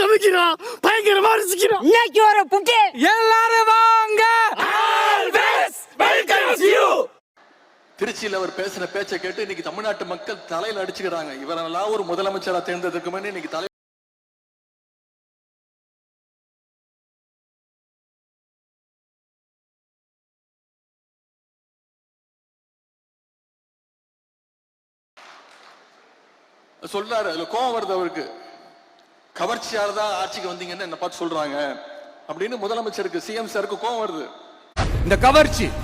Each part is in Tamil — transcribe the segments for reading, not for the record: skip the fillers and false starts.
சமைக்கிறோம், பயங்கரமா ரசிக்கிறோம். இன்னைக்கு ஒரு புட்டி எல்லாரும் வாங்க. Always welcome you. திருச்சியில் அவர் பேசின பேச்சை கேட்டு இன்னைக்கு தமிழ்நாட்டு மக்கள் தலையில அடிச்சுக்கிறாங்க. இவரெல்லாம் ஒரு முதலமைச்சரா தேர்ந்ததுக்கு முன்னே இன்னைக்கு தலை சொல்றாரு. அதுல கோவம் வருது அவருக்கு. கவர்ச்சியால தான் ஆட்சிக்கு வந்தீங்கன்னு என்ன பார்த்து சொல்றாங்க அப்படின்னு முதலமைச்சருக்கு, சிஎம் சாருக்கு கோவம் வருது. இந்த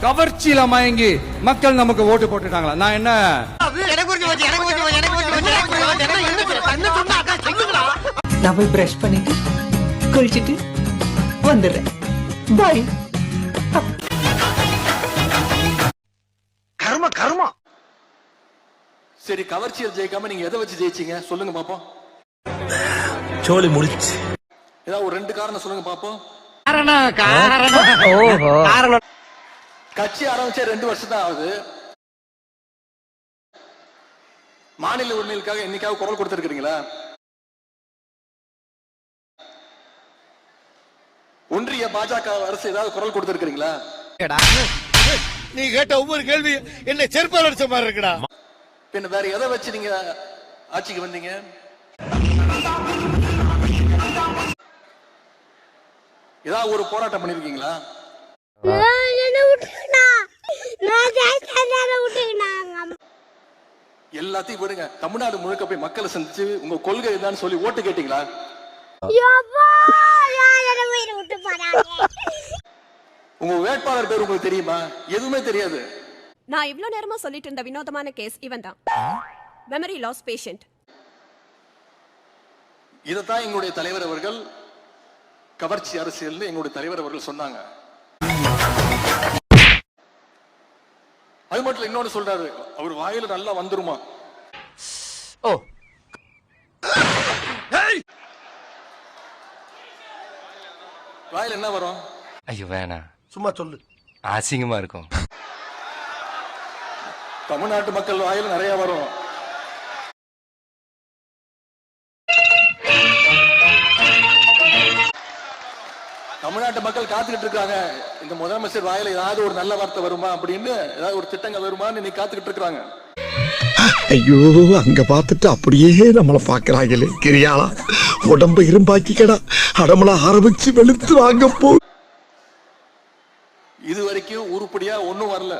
கவர்ச்சியில மயங்கி மக்கள் நமக்கு ஓட்டு போட்டுட்டாங்களா? நான் என்ன நான் போய் பிரஷ் பண்ணிட்டு குளிச்சுட்டு வந்துடுறேன். பாய். கர்மா. சரி, கவர்ச்சியில் ஜெயிக்காம நீங்க எதை வச்சு ஜெயிச்சீங்க சொல்லுங்க பாப்போம். சோலி முடிச்சு ஏதாவது ஒரு 2 காரணம் சொல்லுங்க பாப்போம். கட்சி ஆரம்பிச்ச 2 வருஷம் தான் ஆகுது. மாநில உரிமைகளுக்காக என்னைக்காவது குரல் கொடுத்திருக்கீங்களா? ஒன்றிய பாஜக அரசு ஏதாவது குரல் கொடுத்திருக்கீங்களா? நீ கேட்ட ஒவ்வொரு கேள்வி என்ன செருப்பால் அடிச்ச மாதிரி இருக்குடா. பின்ன வேற எதை வச்சு நீங்க ஆட்சிக்கு வந்தீங்க? ஏதாவது ஒரு போராட்டம் பண்ணிருக்கீங்களா? எல்லாத்தையும் விடுங்க. தமிழ்நாடு முழுக்க போய் மக்களை சந்திச்சு உங்க கொள்கை என்னன்னு சொல்லி ஓட்டு கேட்டீங்களா? உங்க வேட்பாளர் பேர் உங்களுக்கு தெரியுமா? எதுவுமே தெரியாது. நான் இவ்ளோ நேரமா சொல்லிட்டு இருந்த வினோதமான கேஸ் இவன் தான். Memory loss patient. இதைத்தான் எங்களுடைய தலைவர் அவர்கள் கவர்ச்சி அரசியல் எங்களுடைய தலைவர் அவர்கள் சொன்னாங்க. அது மட்டும் இன்னொன்னு சொல்றாரு, அவர் வாயில நல்லா வந்துருமா. ஓ வாயில என்ன வரும்? ஐயோ வேணாம், சும்மா சொல்லு, அசிங்கமா இருக்கும். தமிழ்நாட்டு மக்கள் வாயில நிறைய வரும். தமிழ்நாட்டு மக்கள் காத்துக்கிட்டு இருக்காங்க, இந்த முதலமைச்சர் வாயில ஏதாவது ஒரு நல்ல வார்த்தை வருமா அப்படின்னு, ஏதாவது ஒரு திட்டங்கள் வருமான்னு இன்னைக்கு காத்துக்கிட்டு இருக்காங்க. ஐயோ, அங்க பார்த்துட்டு அப்படியே நம்மள பாக்குறாங்களே. கிரியாளா உடம்ப இரும்பாக்கிக்கடா, அடமலா ஆரம்பிச்சு வெளுத்து வாங்க போ. இது வரைக்கும் உருப்படியா ஒண்ணும் வரல.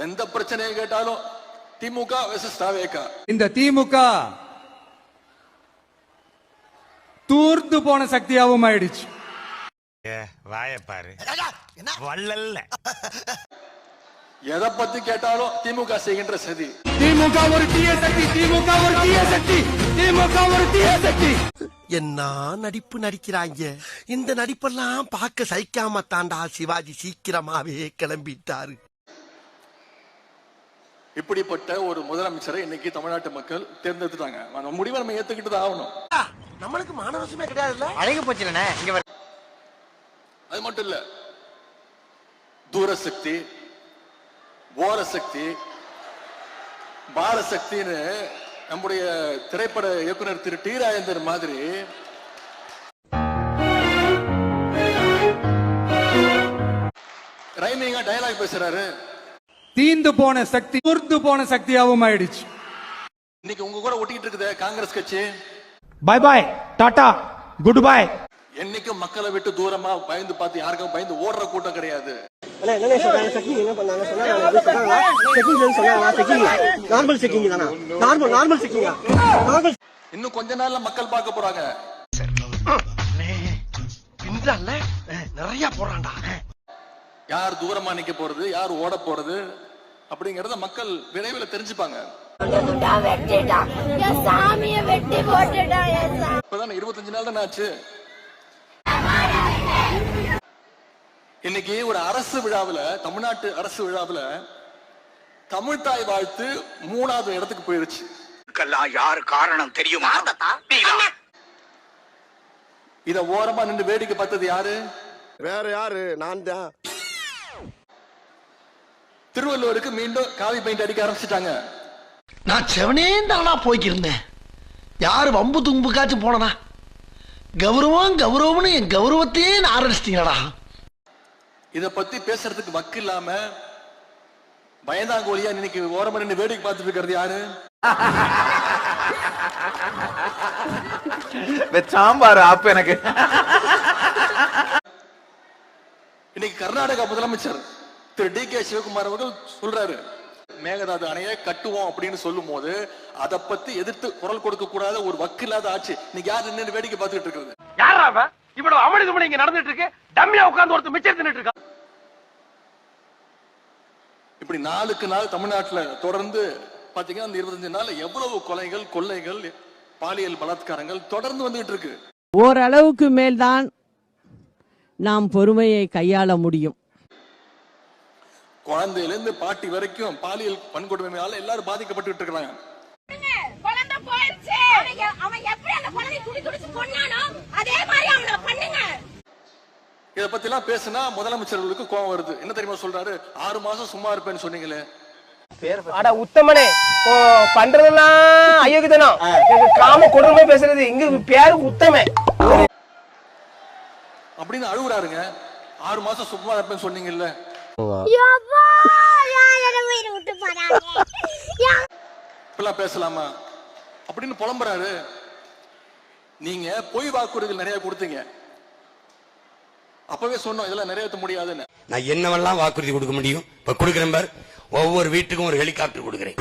எந்த பிரச்சனையை கேட்டாலும் திமுக வெர்சஸ் தாவேகா. இந்த திமுக தூர்ந்து போன சக்தியாவும் ஆயிடுச்சு. வாயப்பாரு வள்ளல்ல. எதை பத்தி கேட்டாலும் திமுக செய்கின்ற சதி. திமுக ஒரு தீய சக்தி, திமுக ஒரு தீய சக்தி, திமுக ஒரு தீய சக்தி. என்ன நடிப்பு நடிக்கிறாங்க. இந்த நடிப்பெல்லாம் பார்க்க சகிக்காம தாண்டா சிவாஜி சீக்கிரமாவே கிளம்பிட்டாரு. இப்படிப்பட்ட ஒரு முதலமைச்சரை இன்னைக்கு தமிழ்நாட்டு மக்கள் தேர்ந்தெடுத்துட்டாங்க. அந்த முடிவை நம்ம ஏத்துக்கிட்டு தான் ஆகணும். நம்மளுக்கு மானவசியமே கிடையாதுல்ல. அழகு போச்சுலனே இங்க வர. அது மட்டும் இல்ல, தூரசக்தி, ஓரசக்தி, பாரசக்தின்னு நம்முடைய திரைப்பட இயக்குனர் திரு டி ராஜேந்தர் மாதிரி ரைமிங்கா டயலாக் பேசுறாரு. தீந்து போன சக்தி தூர்ந்து போன சக்தியாவும் ஆயிடுச்சு. இன்னைக்கு உங்க கூட ஒட்டிக்கிட்டு இருக்குது காங்கிரஸ் கட்சி. Bye bye, tata, good bye. என்னைக்கும் மக்களை விட்டு தூரமா பயந்து பார்த்து யாருக்கும் பயந்து ஓடுற கூட்டம் கிடையாது. இன்னும் கொஞ்ச நாள்ல மக்கள் பார்க்க போறாங்க. நிறைய போறான்டா. யார் தூரமா நிக்க போறது, யார் ஓட போறது அப்படிங்கறத மக்கள் விரைவில் தெரிஞ்சுப்பாங்க. இப்பதான் 25 நாள் தான் ஆச்சு. இன்னைக்கு ஒரு அரசு விழாவில், தமிழ்நாட்டு அரசு விழாவில் தமிழ் தாய் வாழ்த்து 3வது இடத்துக்கு போயிருச்சு. யாரு காரணம் தெரியுமா? இத ஓரமா நின்று வேடிக்கை பார்த்தது யாரு? வேற யாரு? நான் தான். திருவள்ளுவருக்கு மீண்டும் காவி பெயிண்ட் அடிக்க ஆரம்பிச்சிட்டாங்க. நான் செவனே தானா போய்க்கிருந்தேன். யாரு வம்பு தும்புக்காச்சும் போனனா கௌரவம் கௌரவம்னு என் கௌரவத்தையே ஆரம்பிச்சிட்டீங்களா. இத பத்தி பேசுறதுக்கு வக்கு இல்லாம பயந்தாங்கோலியா இன்னைக்கு ஓரமா நின்று வேடிக்கை பார்த்துட்டு இருக்கிறது யாரு? சாம்பார் ஆப்பு எனக்கு. இன்னைக்கு கர்நாடகா முதலமைச்சர் திரு டி.கே. சிவகுமார் அவர்கள் சொல்றாரு, மேகதாது அணையை கட்டுவோம் அப்படின்னு சொல்லும் போது அதை பத்தி எதிர்த்து குரல் கொடுக்க கூடாத ஒரு வக்கு இல்லாத ஆட்சி இன்னைக்கு யார் நின்று வேடிக்கை பார்த்துட்டு இருக்கிறது? யாரா இவ்வளவு அமளிதுமணி இங்க நடந்துட்டு இருக்கு? டம்மியா உட்கார்ந்து ஒருத்தர் மிச்சர் தின்னுட்டு இருக்கா. இப்படி நாளுக்கு நாள் தமிழ்நாட்டுல தொடர்ந்து பாத்தீங்கன்னா அந்த 25 நாள்ல எவ்வளவு கொலைகள், கொள்ளைகள், பாலியல் பலாத்காரங்கள் தொடர்ந்து வந்துட்டு இருக்கு. ஓரளவுக்கு மேல்தான் நாம் பொறுமையை கையாள முடியும். குழந்தையில இருந்து பாட்டி வரைக்கும் பாலியல் வன்கொடுமையால எல்லாரும் பாதிக்கப்பட்டு இருக்காங்க. இத பத்தி எல்லாம் பேசினா முதலமைச்சர்களுக்கு கோபம் வருது. என்ன தெரியுமா சொல்றாரு? 6 மாசம் சும்மா இருப்பேன்னு சொன்னீங்களே. அட உத்தமனே, பண்றதெல்லாம் அயோக்கியதனம், காம கொடுமை பேசுறது. இங்க பேரு உத்தமே அப்படின்னு அழுகுறாருங்க. 6 மாசம் சும்மா இருப்பேன்னு சொன்னீங்கல்ல, இப்பெல்லாம் பேசலாமா அப்படின்னு புலம்புறாரு. நீங்க பொய் வாக்குறுதிகள் நிறைய கொடுத்தீங்க. அப்பவே சொன்னோம் இதெல்லாம் நிறைவேற்ற முடியாதுன்னு. நான் என்னவெல்லாம் வாக்குறுதி கொடுக்க முடியும்? இப்ப கொடுக்கிறேன் பார், ஒவ்வொரு வீட்டுக்கும் ஒரு ஹெலிகாப்டர் கொடுக்கிறேன்.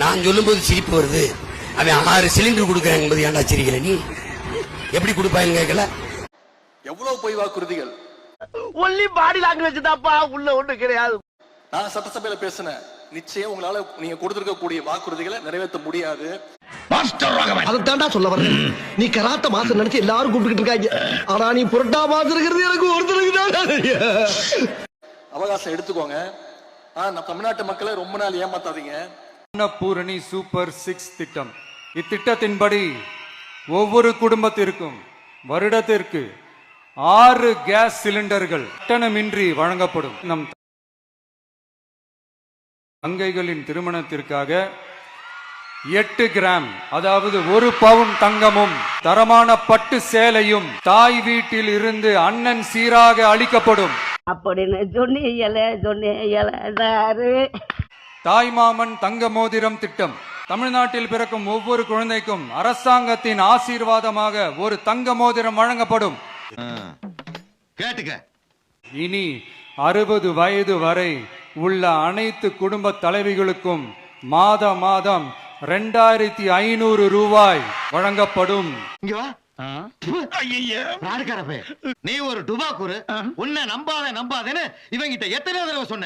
நான் சொல்லும் போது சிரிப்பு வருது. அவன் 6 சிலிண்டர் கொடுக்கிறேன் என்பது ஏன்டா சிரிக்கல? நீ எப்படி கொடுப்பான்னு கேட்கல. எவ்வளவு பொய் வாக்குறுதிகள். ஒன்லி பாடி லாங்குவேஜ் தான்ப்பா, உள்ள ஒண்ணு கிடையாது. நான் சட்டசபையில பேசினேன், நிச்சயம் உங்களால நீங்க கொடுத்திருக்க கூடிய வாக்குறுதிகளை நிறைவேற்ற முடியாது. அதைத்தாண்டா சொல்ல வரேன். நீ கராத்த மாசம் நினைச்சு எல்லாரும் கூப்பிட்டு இருக்காங்க. ஆனா நீ புரட்டா மாசம் இருக்கிறது எனக்கு ஒருத்தருக்கு அவகாசம் எடுத்துக்கோங்க. ஆனா தமிழ்நாட்டு மக்களை ரொம்ப நாள் ஏமாத்தாதீங்க. பூரணி சூப்பர் 6 திட்டம். இத்திட்டத்தின்படி ஒவ்வொரு குடும்பத்திற்கும் வருடத்திற்கு 6 கேஸ் சிலிண்டர்கள் கட்டணமின்றி வழங்கப்படும். நம் தங்கைகளின் திருமணத்திற்காக 8 கிராம், அதாவது 1 பவுன் தங்கமும் தரமான பட்டு சேலையும் தாய் வீட்டில் இருந்து அண்ணன் சீராக அளிக்கப்படும். அப்படின்னு சொன்னீங்களே. தாய்மாமன் தங்க மோதிரம் திட்டம். தமிழ்நாட்டில் பிறக்கும் ஒவ்வொரு குழந்தைக்கும் அரசாங்கத்தின் ஆசீர்வாதமாக ஒரு தங்க மோதிரம் வழங்கப்படும். கேட்டுக்க. இனி 60 வயது வரை உள்ள அனைத்து குடும்ப தலைவிகளுக்கும் மாதம் 2500 ரூபாய் வழங்கப்படும். நீ ஒரு டுபாக்கூரு, உன்னை நம்பாதேன்னு இவங்கிட்ட எத்தனை தடவை சொன்ன?